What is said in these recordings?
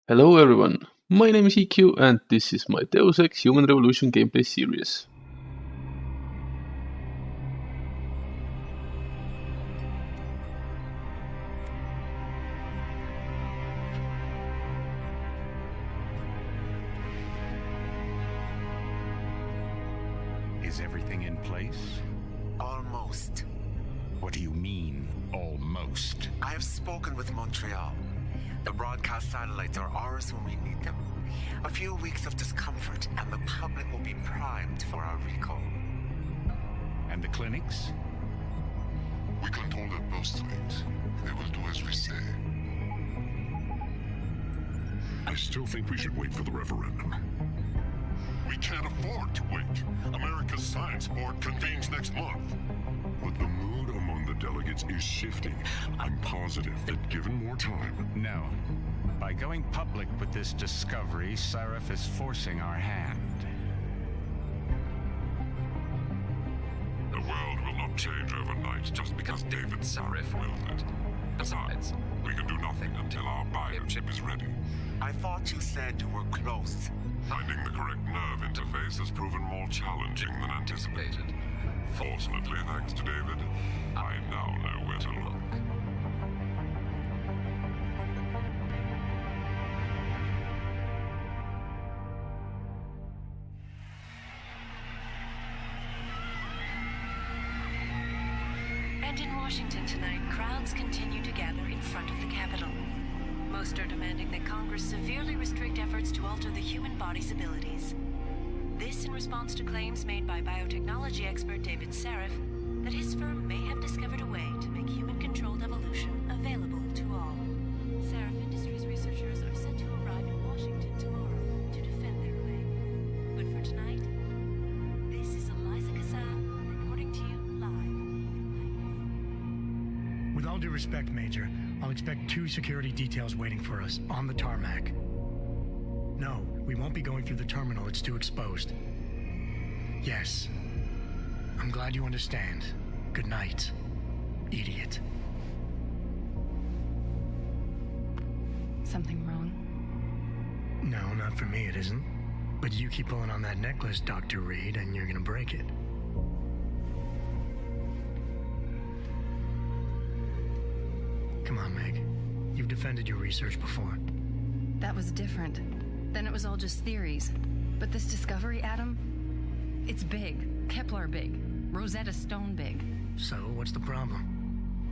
Hello everyone, my name is EQ and this is my Deus Ex Human Revolution gameplay series. Is everything in place? Almost. What do you mean, almost? I have spoken with Montreal. The broadcast satellites are ours when we need them. A few weeks of discomfort and the public will be primed for our recall. And the clinics? We control their postulates. They will do as we say. I still think we should wait for the referendum. We can't afford to wait. America's Science Board convenes next month. But the mood among the delegates is shifting. I'm positive that given more time... No. By going public with this discovery, Sarif is forcing our hand. The world will not change overnight just because David Sarif willed it. Besides, we can do nothing until our biochip is ready. I thought you said you were close. Finding the correct nerve interface has proven more challenging than anticipated. Fortunately, thanks to David, I now know where to look. And in Washington tonight, crowds continue to gather in front of the Capitol. Most are demanding that Congress severely restrict efforts to alter the human body's abilities. This in response to claims made by biotechnology expert David Sarif that his firm may have discovered a way to make human-controlled evolution available to all. Sarif Industries researchers are set to arrive in Washington tomorrow to defend their claim. But for tonight, this is Eliza Kassan reporting to you live. With all due respect, Major, I'll expect 2 security details waiting for us on the tarmac. No, we won't be going through the terminal. It's too exposed. Yes. I'm glad you understand. Good night, idiot. Something wrong? No, not for me, it isn't. But you keep pulling on that necklace, Dr. Reed, and you're gonna break it. Come on, Meg. You've defended your research before. That was different. Then it was all just theories. But this discovery, Adam, it's big. Kepler big. Rosetta Stone big. So, what's the problem?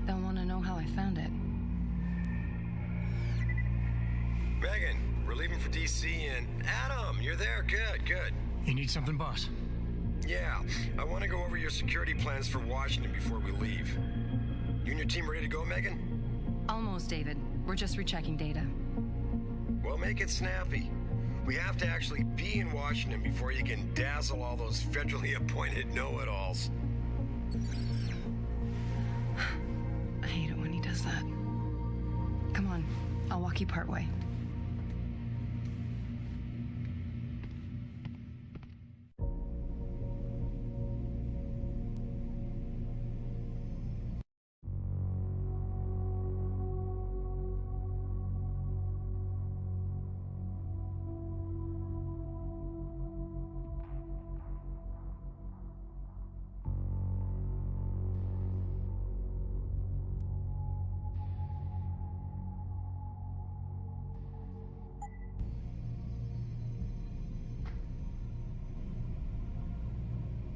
They'll want to know how I found it. Megan, we're leaving for DC and... Adam, you're there. Good. You need something, boss? Yeah, I want to go over your security plans for Washington before we leave. You and your team ready to go, Megan? Almost, David. We're just rechecking data. Well, make it snappy. We have to actually be in Washington before you can dazzle all those federally appointed know-it-alls. I hate it when he does that. Come on, I'll walk you partway.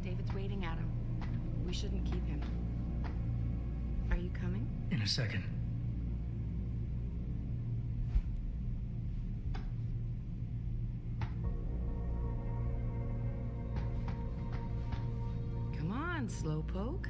David's waiting, Adam. We shouldn't keep him. Are you coming? In a second. Come on, slowpoke.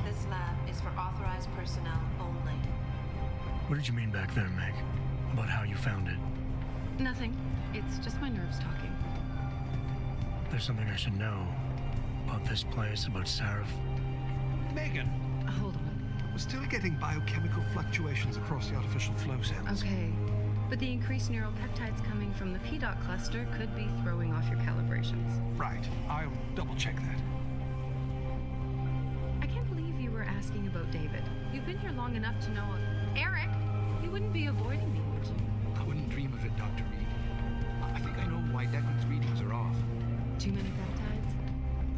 This lab is for authorized personnel only. What did you mean back there, Meg? About how you found it? Nothing. It's just my nerves talking. There's something I should know. About this place, about Sarif. Megan! Hold on. We're still getting biochemical fluctuations across the artificial flow cells. Okay, but the increased neural peptides coming from the PDOT cluster could be throwing off your calibrations. Right. I'll double check that. I can't believe you were asking about David. You've been here long enough to know of Eric. You wouldn't be avoiding me, would you? I wouldn't dream of it, Dr. Reed. I think I know why Declan's readings are off. Too many peptides?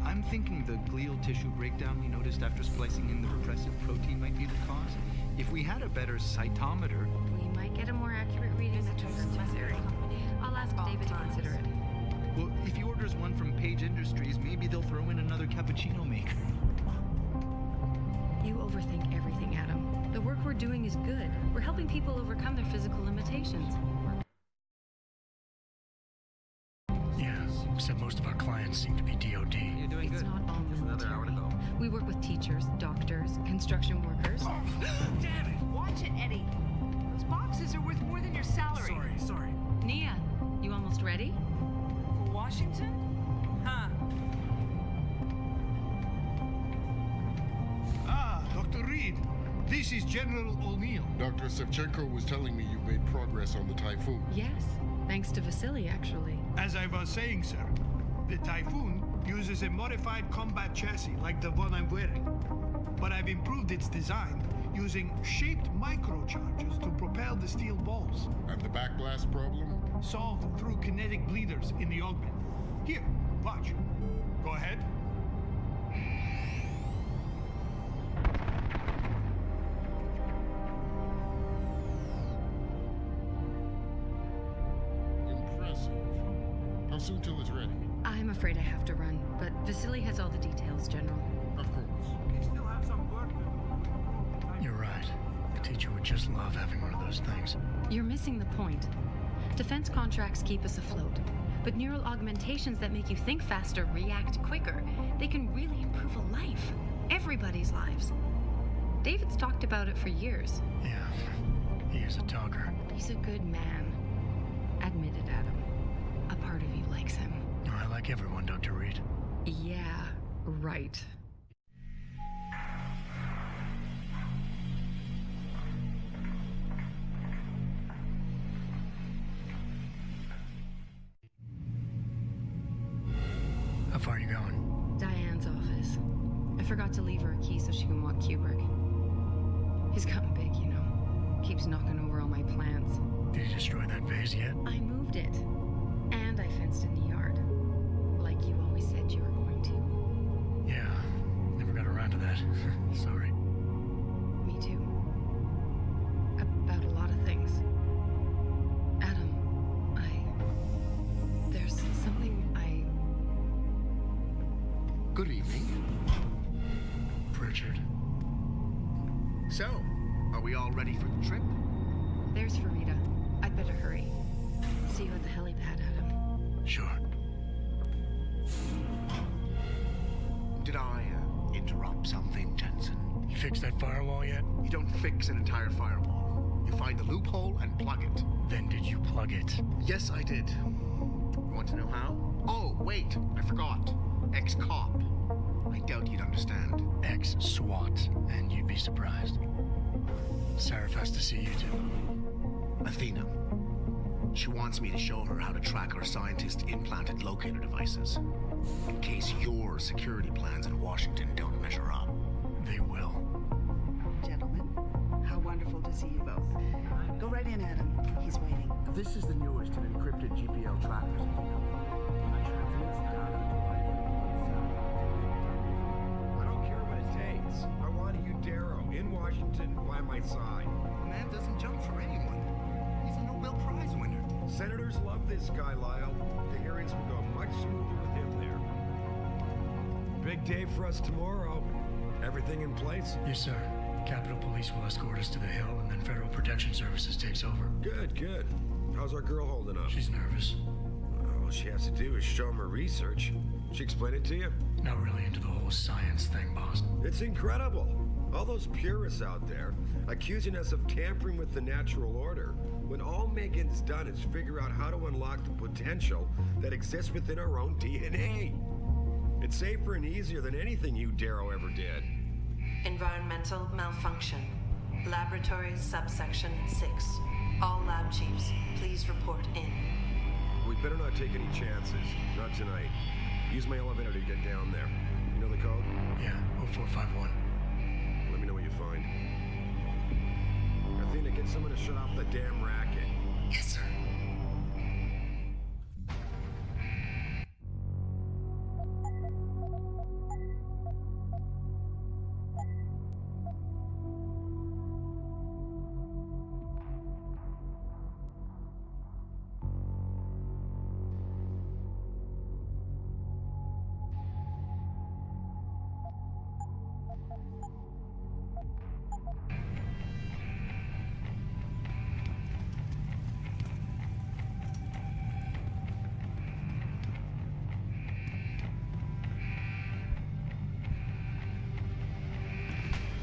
I'm thinking the glial tissue breakdown we noticed after splicing in the repressive protein might be the cause. If we had a better cytometer... We might get a more accurate reading that confirms my theory. I'll ask David to consider it. Well, if he orders one from Page Industries, maybe they'll throw in another cappuccino maker. You overthink everything, Adam. The work we're doing is good. We're helping people overcome their physical limitations. Yeah, except most of our clients seem to be DOD. You're doing It's good. not all Just another hour to military. go. We work with teachers, doctors, construction workers. Damn it! Watch it, Eddie. Those boxes are worth more than your salary. Sorry. Nia, you almost ready? For Washington? Huh. Ah, Dr. Reed. This is General O'Neill. Dr. Sevchenko was telling me you've made progress on the Typhoon. Yes, thanks to Vasily, actually. As I was saying, sir, the Typhoon uses a modified combat chassis like the one I'm wearing. But I've improved its design using shaped microcharges to propel the steel balls. And the backblast problem? Solved through kinetic bleeders in the augment. Here, watch. Go ahead. Impressive. How soon till it's ready? I'm afraid I have to run, but Vasily has all the details, General. Of course. We still have some work to do. You're right. A teacher would just love having one of those things. You're missing the point. Defense contracts keep us afloat, but neural augmentations that make you think faster, react quicker, they can really improve a life. Everybody's lives. David's talked about it for years. Yeah, he is a talker. He's a good man. Admit it, Adam. A part of you likes him. I like everyone, Dr. Reed. Yeah, right. How far are you going? Diane's office. I forgot to leave her a key so she can walk Kubrick. He's gotten big, you know. Keeps knocking over all my plants. Did you destroy that vase yet? I moved it. And I fenced in the yard. Like you always said you were going to. Yeah, never got around to that. Sorry. Me too. About a lot of things. Adam, there's something Good evening. Pritchard. So, are we all ready for the trip? There's Farida. I'd better hurry. See you at the helipad, Adam. Sure. Did I interrupt something, Jensen? You fixed that firewall yet? You don't fix an entire firewall. You find the loophole and plug it. Then did you plug it? Yes, I did. Want to know how? Oh, wait, I forgot. Ex-cop. I doubt you'd understand. Ex-SWAT, and you'd be surprised. Sarah has to see you too. Athena. She wants me to show her how to track our scientist-implanted locator devices. In case your security plans in Washington don't measure up. They will. Gentlemen, how wonderful to see you both. Go right in, Adam. He's waiting. This is the newest in encrypted GPL trackers. I don't care what it takes. I want you, Darrow, in Washington, by my side. The man doesn't jump for anyone. He's a Nobel Prize winner. Senators love this guy, Lyle. The hearings will go much smoother with him there. Big day for us tomorrow. Everything in place? Yes, sir. Capitol Police will escort us to the Hill, and then Federal Protection Services takes over. Good, good. How's our girl holding up? She's nervous. All she has to do is show him her research. She explain it to you? Not really into the whole science thing, boss. It's incredible. All those purists out there accusing us of tampering with the natural order, when all Megan's done is figure out how to unlock the potential that exists within our own DNA. It's safer and easier than anything you, Darrow, ever did. Environmental malfunction. Laboratory subsection 6. All lab chiefs, please report in. We better not take any chances. Not tonight. Use my elevator to get down there. You know the code? Yeah, 0451. Let me know what you find. Athena, get someone to shut off the damn racket. Yes, sir.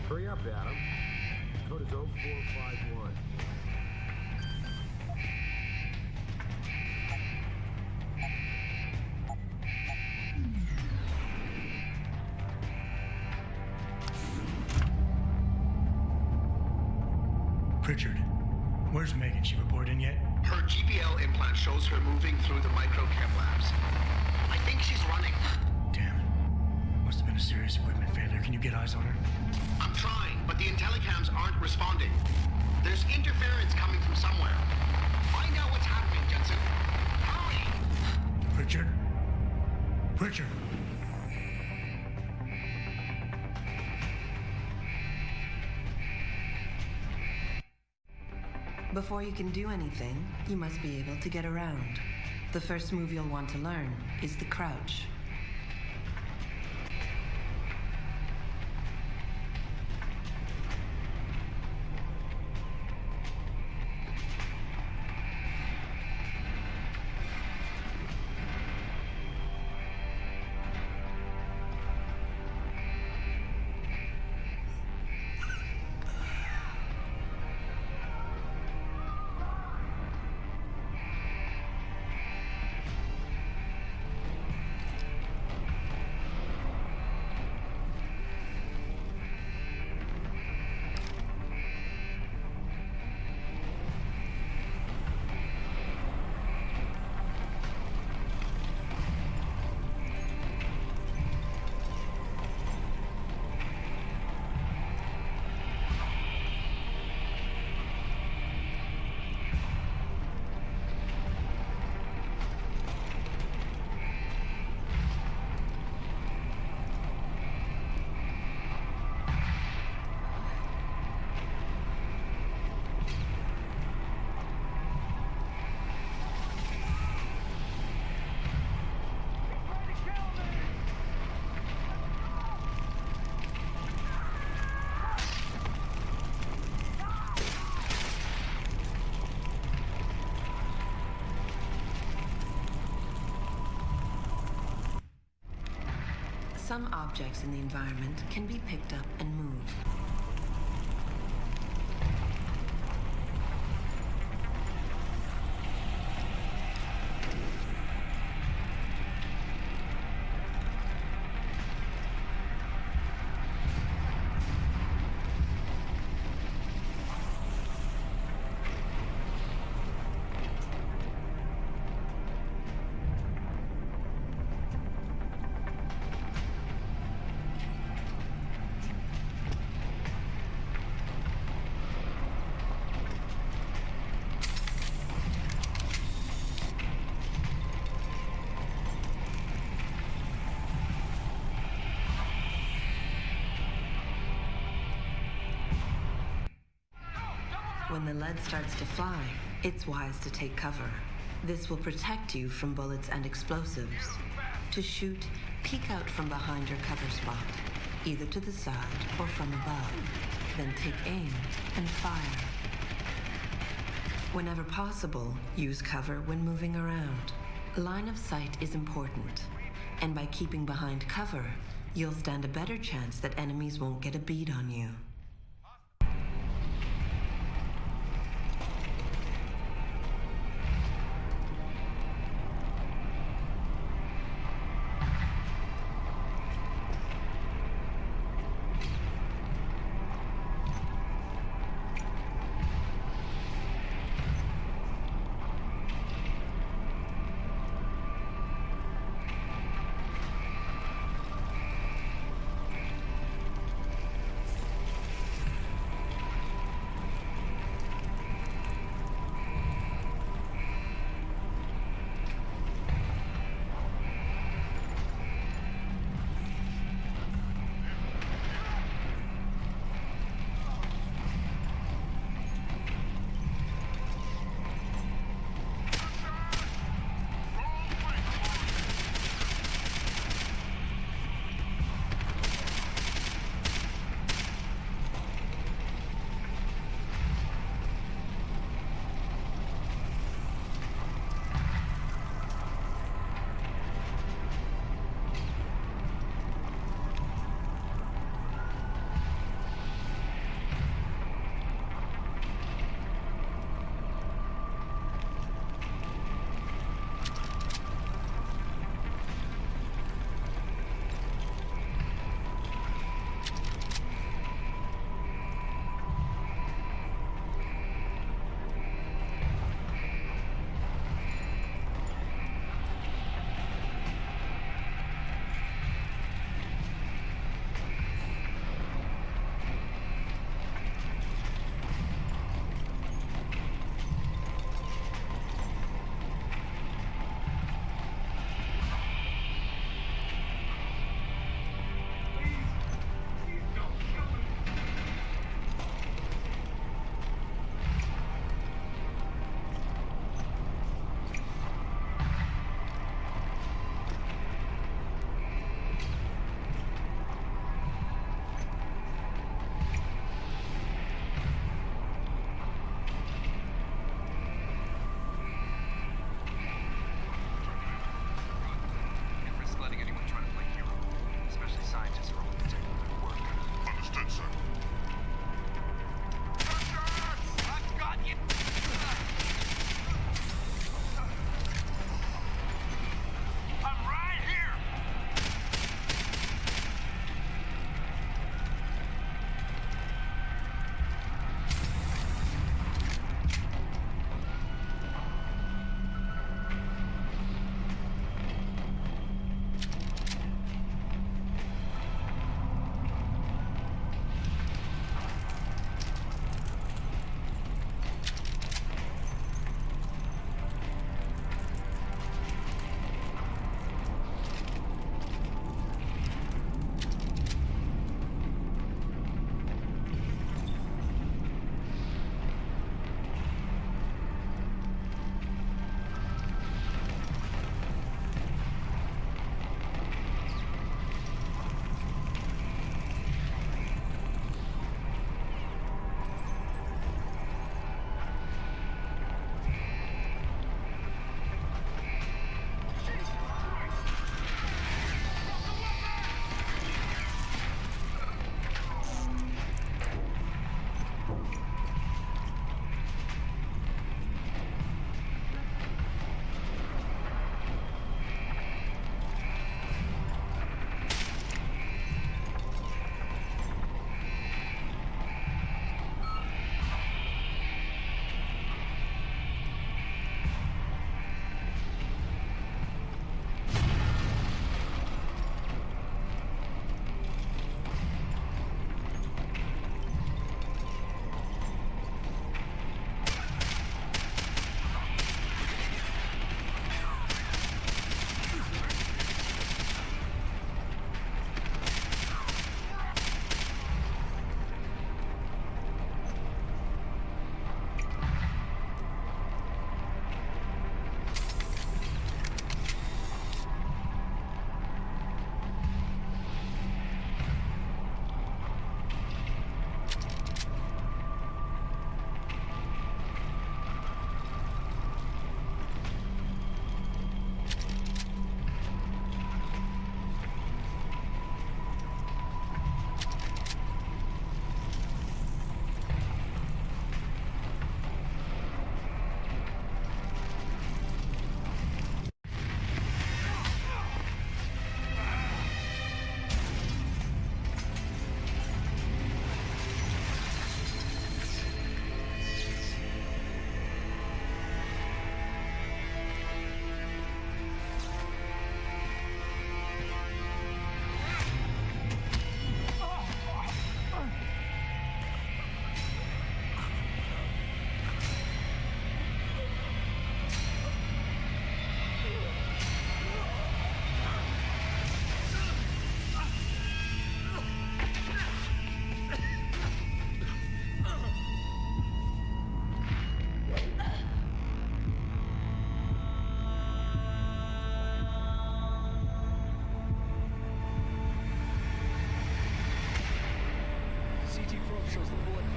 Hurry up, Adam. Code is 0451. Pritchard, where's Megan? She reported in yet? Her GPL implant shows her moving through the microchem labs. I think she's running. Damn. Must have been a serious equipment failure. Can you get eyes on her? I'm trying, but the intellicams aren't responding. There's interference coming from somewhere. Find out what's happening, Jensen. Hurry! Pritchard? Pritchard! Before you can do anything, you must be able to get around. The first move you'll want to learn is the crouch. Some objects in the environment can be picked up and moved. When the lead starts to fly, it's wise to take cover. This will protect you from bullets and explosives. To shoot, peek out from behind your cover spot, either to the side or from above. Then take aim and fire. Whenever possible, use cover when moving around. Line of sight is important, and by keeping behind cover, you'll stand a better chance that enemies won't get a bead on you.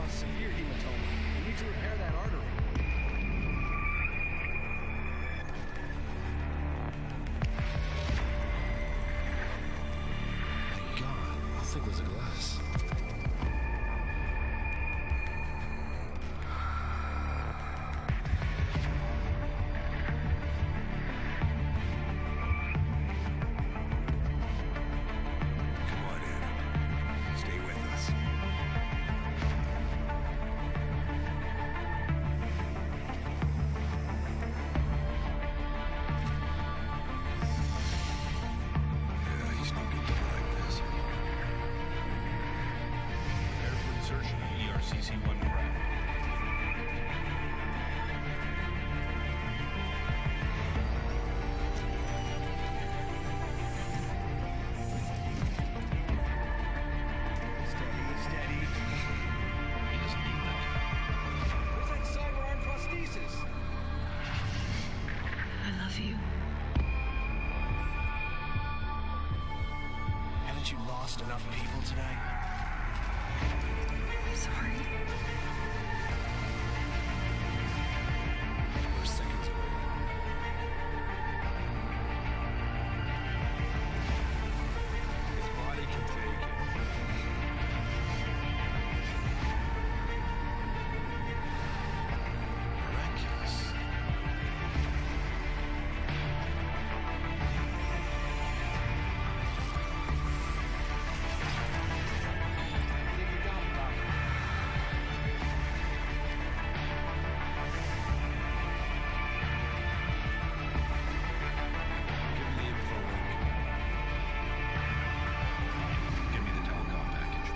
Severe hematoma. We need to repair that artery. My God, how thick was the glass? Come on, Adam. Stay with us. Yeah, he's no good doing like this. Prepare for insertion of ERCC-1 craft. Steady. He doesn't need that. Where's that cyber arm prosthesis? I love you. Haven't you lost enough people today? I'm sorry. We're seconds away. His body can take it. Miraculous. Think you got it, Doctor. Give me the info link. Give me the telecom package.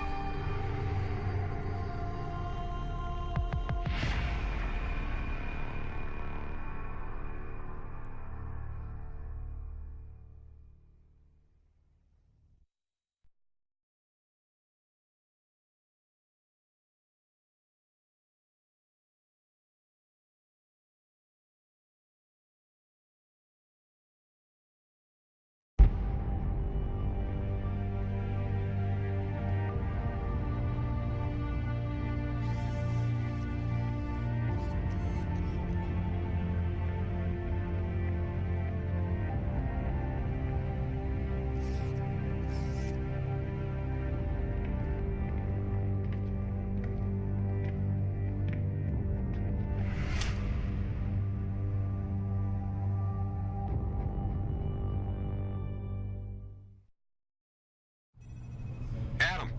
Adam,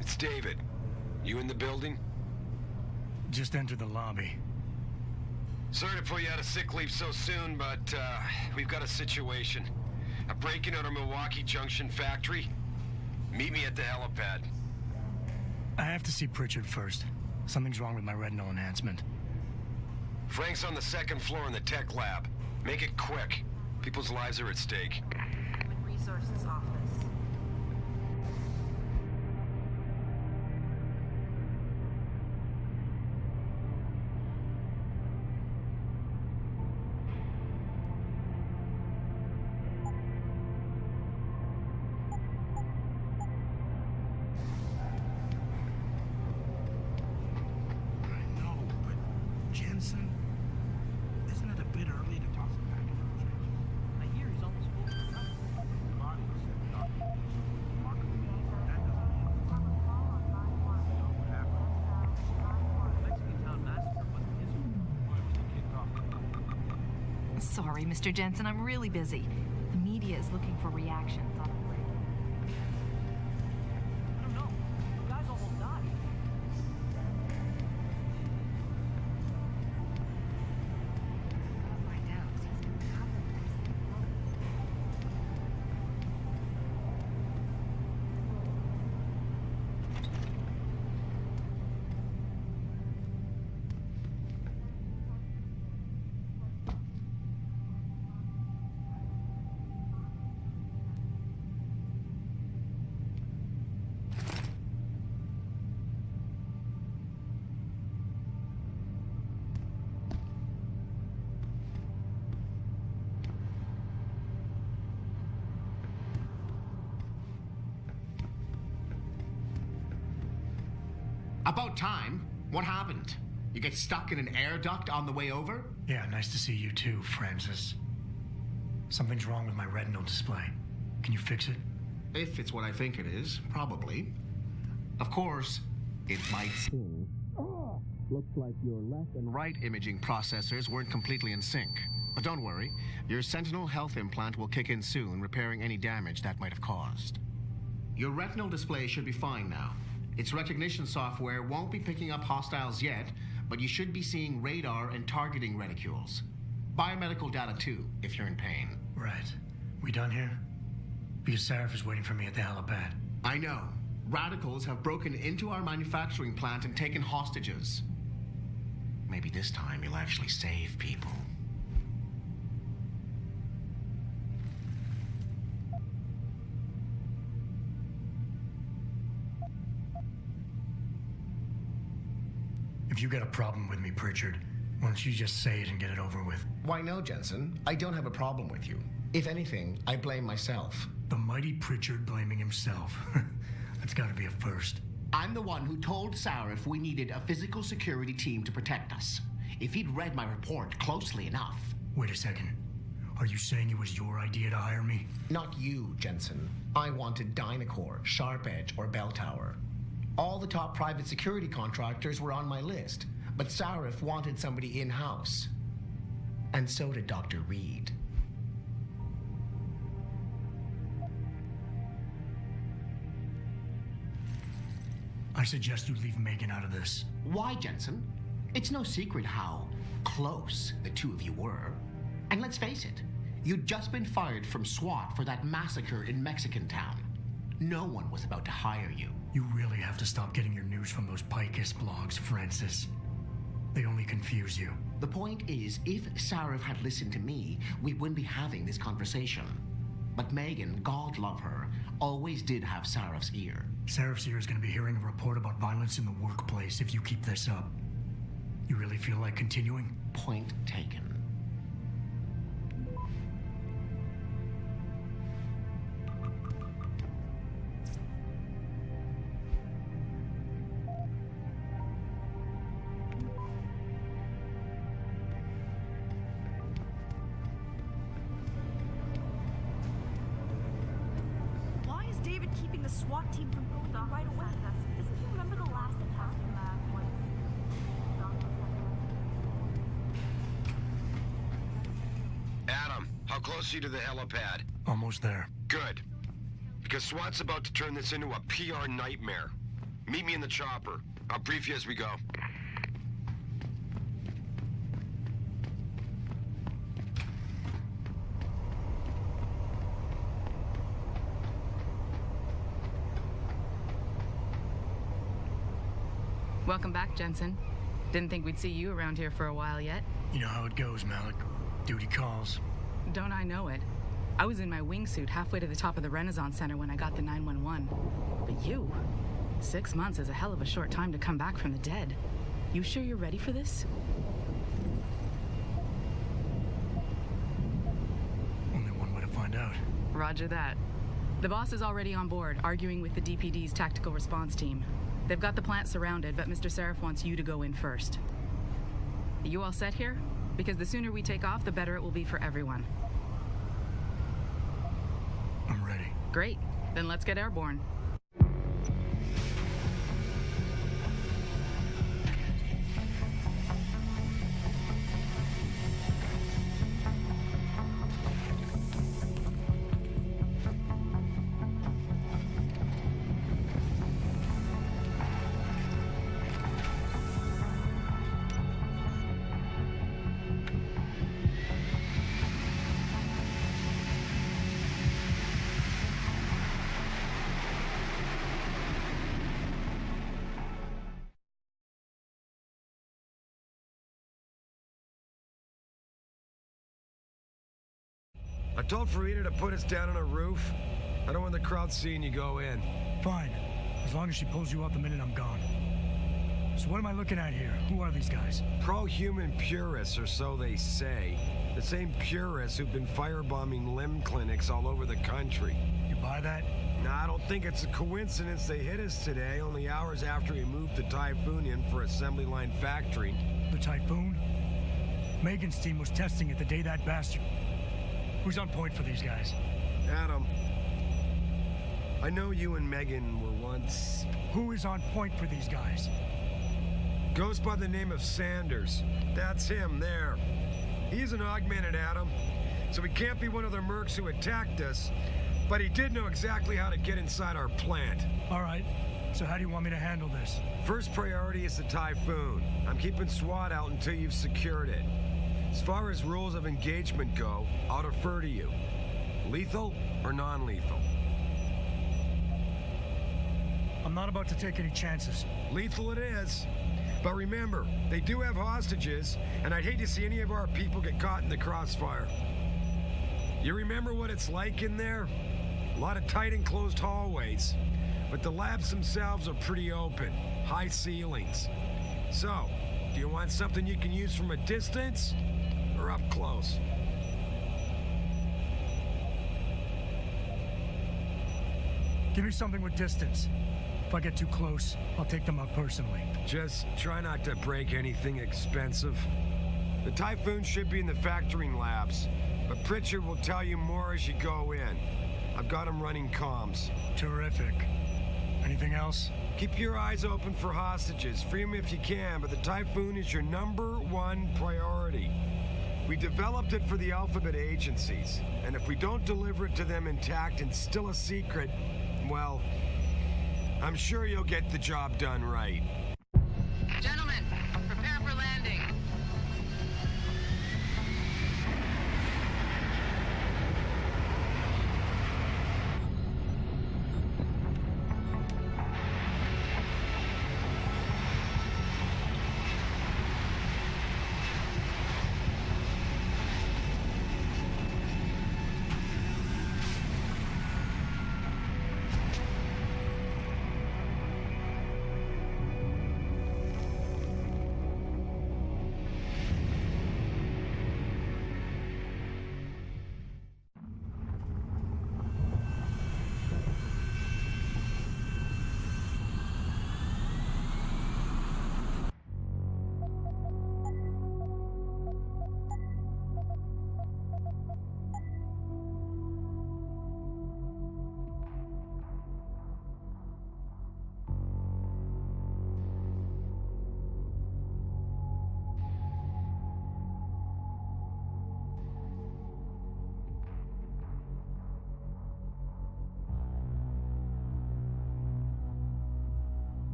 it's David. You in the building? Just enter the lobby. Sorry to pull you out of sick leave so soon, but we've got a situation. A break-in at our Milwaukee Junction factory. Meet me at the helipad. I have to see Pritchard first. Something's wrong with my retinal enhancement. Frank's on the second floor in the tech lab. Make it quick. People's lives are at stake. Human Resources Office. I know, but Jensen, isn't it a bit early to toss him back in the trenches? I hear he's almost full of the body said the doctor. Remarkably, that doesn't mean you know what happened. The Mexican town massacre wasn't his fault. It was the kicked off. Sorry, Mr. Jensen, I'm really busy. The media is looking for reactions on the break. I don't know. The guy's almost died. About time. What happened? You get stuck in an air duct on the way over? Yeah, nice to see you too, Francis. Something's wrong with my retinal display. Can you fix it? If it's what I think it is, probably. Of course, it might seem. Looks like your left and right imaging processors weren't completely in sync. But don't worry, your Sentinel health implant will kick in soon, repairing any damage that might have caused. Your retinal display should be fine now. Its recognition software won't be picking up hostiles yet, but you should be seeing radar and targeting reticules. Biomedical data too, if you're in pain. Right. We done here? Because Sarif is waiting for me at the helipad. I know. Radicals have broken into our manufacturing plant and taken hostages. Maybe this time you'll actually save people. If you got a problem with me, Pritchard, why don't you just say it and get it over with? Why no, Jensen? I don't have a problem with you. If anything, I blame myself. The mighty Pritchard blaming himself. That's gotta be a first. I'm the one who told Sarif we needed a physical security team to protect us. If he'd read my report closely enough... Wait a second. Are you saying it was your idea to hire me? Not you, Jensen. I wanted Dynacore, Sharp Edge, or Bell Tower. All the top private security contractors were on my list, but Sarif wanted somebody in-house. And so did Dr. Reed. I suggest you leave Megan out of this. Why, Jensen? It's no secret how close the two of you were. And let's face it, you'd just been fired from SWAT for that massacre in Mexican town. No one was about to hire you. You really have to stop getting your news from those EqEST blogs, Francis. They only confuse you. The point is, if Sarif had listened to me, we wouldn't be having this conversation. But Megan, God love her, always did have Sarif's ear. Sarif's ear is going to be hearing a report about violence in the workplace if you keep this up. You really feel like continuing? Point taken. Why is David keeping the SWAT team from going in right away? Doesn't he remember the last attack was... Adam, how close are you to the helipad? Almost there. Good. Because SWAT's about to turn this into a PR nightmare. Meet me in the chopper. I'll brief you as we go. Welcome back, Jensen. Didn't think we'd see you around here for a while yet. You know how it goes, Malik. Duty calls. Don't I know it? I was in my wingsuit halfway to the top of the Renaissance Center when I got the 911. But you? 6 months is a hell of a short time to come back from the dead. You sure you're ready for this? Only one way to find out. Roger that. The boss is already on board, arguing with the DPD's tactical response team. They've got the plant surrounded, but Mr. Sarif wants you to go in first. You all set here? Because the sooner we take off, the better it will be for everyone. I'm ready. Great. Then let's get airborne. I told Farida to put us down on a roof. I don't want the crowd seeing you go in. Fine. As long as she pulls you out the minute I'm gone. So what am I looking at here? Who are these guys? Pro-human purists, or so they say. The same purists who've been firebombing limb clinics all over the country. You buy that? Nah, I don't think it's a coincidence they hit us today, only hours after we moved the Typhoon in for assembly line factory. The Typhoon? Megan's team was testing it the day that bastard... Who's on point for these guys? Adam. I know you and Megan were once... Who is on point for these guys? Goes by the name of Sanders. That's him, there. He's an augmented Adam, so he can't be one of the mercs who attacked us, but he did know exactly how to get inside our plant. All right, so how do you want me to handle this? First priority is the Typhoon. I'm keeping SWAT out until you've secured it. As far as rules of engagement go, I'll defer to you. Lethal or non-lethal? I'm not about to take any chances. Lethal it is. But remember, they do have hostages, and I'd hate to see any of our people get caught in the crossfire. You remember what it's like in there? A lot of tight enclosed hallways, but the labs themselves are pretty open, high ceilings. So, do you want something you can use from a distance, or up close? Give me something with distance. If I get too close, I'll take them out personally. Just try not to break anything expensive. The Typhoon should be in the factoring labs, but Pritchard will tell you more as you go in. I've got him running comms. Terrific. Anything else? Keep your eyes open for hostages. Free them if you can, but the Typhoon is your #1 priority. We developed it for the Alphabet agencies, and if we don't deliver it to them intact and still a secret, well, I'm sure you'll get the job done right.